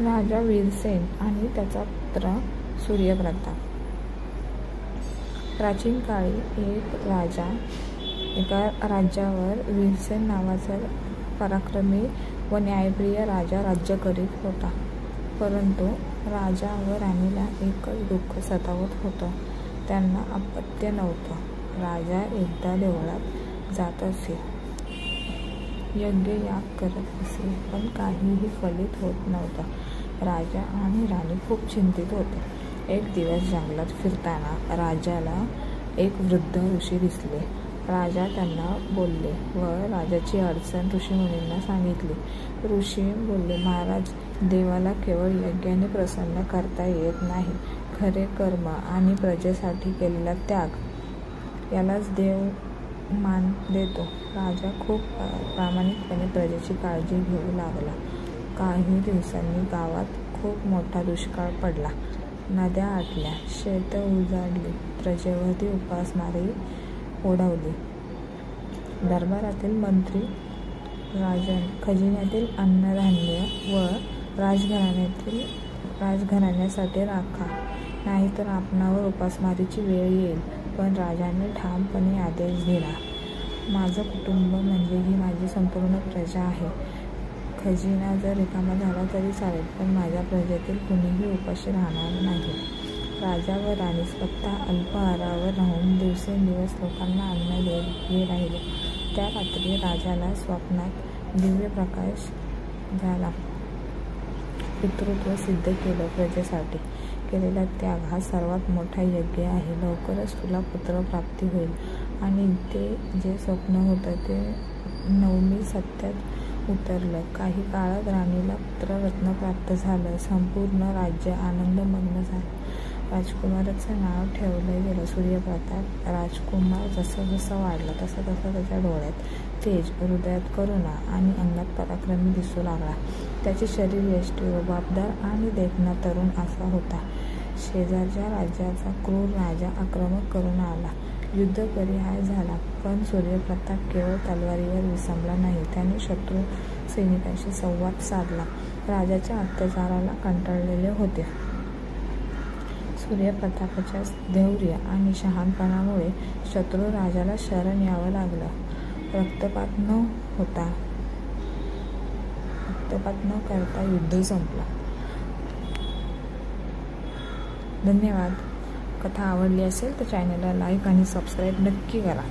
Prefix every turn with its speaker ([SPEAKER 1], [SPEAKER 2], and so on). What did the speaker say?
[SPEAKER 1] राजा वीरसेन आणि त्याचा पुत्र सूर्यप्रताप. प्राचीन काळी एका राज्यावर वीरसेन नावाचा पराक्रमी व न्यायप्रिय राजा राज्य करीत होता. परंतु राजा व राणीला एकच दुःख सतावत होतं. त्यांना अपत्य नव्हतं. राजा एकदा देवळात जात असे, यज्ञ याग करत असे, पण काहीही फलित होत नव्हतं. राजा आणि राणी खूप चिंतित होते. एक दिवस जंगलात फिरताना राजाला एक वृद्ध ऋषी दिसले. राजा त्यांना बोलले व राजाची अडचण ऋषीमुनींना सांगितली. ऋषी बोलले, महाराज, देवाला केवळ यज्ञाने प्रसन्न करता येत नाही. खरे कर्म आणि प्रजेसाठी केलेला त्याग यालाच देव मान देतो. राजा खूप प्रामाणिकपणे प्रजेची काळजी घेऊ लागला. काही दिवसांनी गावात खूप मोठा दुष्काळ पडला. नद्या आटल्या, शेतं उजाडली, प्रजेवरती उपासमारी ओढवली. दरबारातील मंत्री, खजिन्यातील अन्नधान्य व राजघराण्यासाठी राखा, नाहीतर आपणावर उपासमारीची वेळ येईल. पण राजाने ठामपणे आदेश दिला, माझं कुटुंब म्हणजे ही माझी संपूर्ण प्रजा आहे. खजिना जर रिकामा झाला तरी चालेल, पण माझ्या प्रजेतील कुणीही उपाशी राहणार नाही. राजा व राणी स्वतः अल्प आहारावर राहून दिवसेंदिवस लोकांना अन्न देत राहिले. त्या रात्री राजाला स्वप्नात दिव्य प्रकाश झाला. पितृत्व सिद्ध केलं. प्रजेसाठी केलेला त्याग हा सर्वात मोठा यज्ञ आहे. लवकरच तुला पुत्रप्राप्ती होईल. आणि ते जे स्वप्न होतं ते नवमी सत्यात उतरलं. काही काळात राणीला पुत्ररत्न प्राप्त झालं. संपूर्ण राज्य आनंदमग्न झालं. राजकुमाराचं नाव ठेवलं गेलं सूर्यप्रताप. राजकुमार जसं वाढला तसं त्याच्या डोळ्यात तेज, हृदयात करुणा आणि अंगात पराक्रमी दिसू लागला. त्याचे शरीर यष्टी, रुबाबदार आणि देखणा तरुण असा होता. शेजारच्या राज्याचा क्रूर राजा आक्रमक करून आला. युद्ध परिहार झाला, पण सूर्यप्रताप केवळ तलवारीवर विसंबला नाही. त्याने शत्रू सैनिकांशी संवाद साधला. राजाच्या अत्याचाराला कंटाळलेले होते. सूर्यप्रतापाच्या धैर्य आणि शहाणपणामुळे शत्रू राजाला शरण यावं लागलं. रक्तपात न करता युद्ध संपलं. धन्यवाद. कथा आवडली असेल तर चॅनलला लाईक आणि सबस्क्राईब नक्की करा.